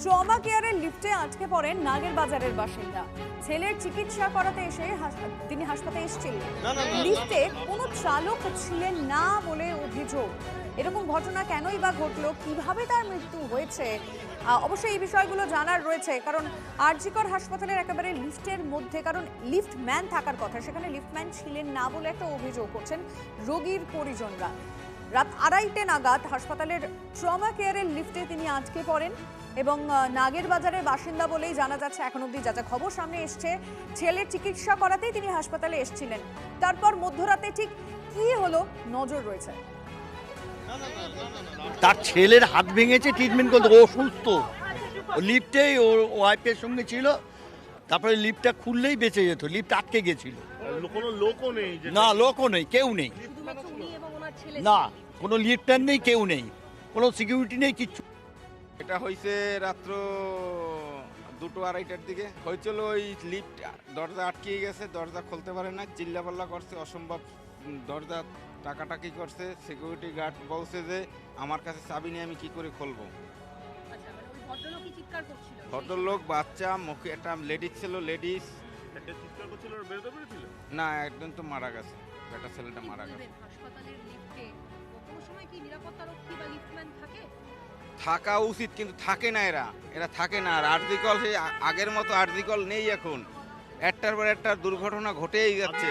Trauma কেয়ারের লিফটে আটকে পড়েন নাগের বাজারের বাসিন্দা। ছেলের চিকিৎসা করাতে এসে তিনি হাসপাতালে এসেছিলেন। লিফটে কোনো চালক ছিলেন না বলে অভিযোগ। এরকম ঘটনা কেনই বা ঘটলো, কিভাবে তার মৃত্যু হয়েছে, অবশ্যই এই বিষয়গুলো জানার রয়েছে। কারণ আরজিকর হাসপাতালের একেবারে লিফটের মধ্যে, কারণ লিফটম্যান থাকার কথা, সেখানে লিফটম্যান ছিলেন না বলে একটা অভিযোগ করছেন রোগীর পরিজনরা। রাত 2:30 নাগাদ হাসপাতালের ট্রমা কেয়ারের লিফটে তিনি আটকে পড়েন এবং নাগের বাজারের বাসিন্দা বলেই জানা যাচ্ছে। এখন অবধি যা যা খবর সামনে এসছে, ছেলের চিকিৎসা করাতেই তিনি হাসপাতালে এসেছিলেন। তারপর মধ্যরাতে ঠিক কি হলো নজর রয়েছে। তার ছেলের হাত ভেঙেছে, ট্রিটমেন্ট করতে, ও সুস্থ, লিফটেই ওর ওয়াইফের সঙ্গে ছিল। তারপরে লিফটটা খুললেই বেঁচে যেত, লিফট আটকে গেছিল। কোনো লোকও নেই? না, লোকও নেই, কেউ নেই, না কোনো লিফটার নেই, কেউ নেই, কোনো সিকিউরিটি নেই, কিচ্ছু। এটা হয়েছে রাত্র 2-2:30টার দিকে হয়েছিল। ওই লিফট দরজা আটকে গেছে, দরজা খুলতে পারে না, চিল্লাপাল্লা করছে, অসম্ভব দরজা টাকাটাকি করছে। সিকিউরিটি গার্ড বলছে যে আমার কাছে চাবি নিয়ে আমি কি করে খুলবো। ভদ্রলোক, বাচ্চা, মুখে একটা লেডিস ছিল, লেডিস না, একজন তো মারা গেছে, একটা ছেলেটা মারা গেছে। থাকা উচিত কিন্তু থাকে না, এরা থাকে না। আর আরজিকল সেই আগের মতো আরজিকল নেই এখন, একটার পর একটা দুর্ঘটনা ঘটেই যাচ্ছে।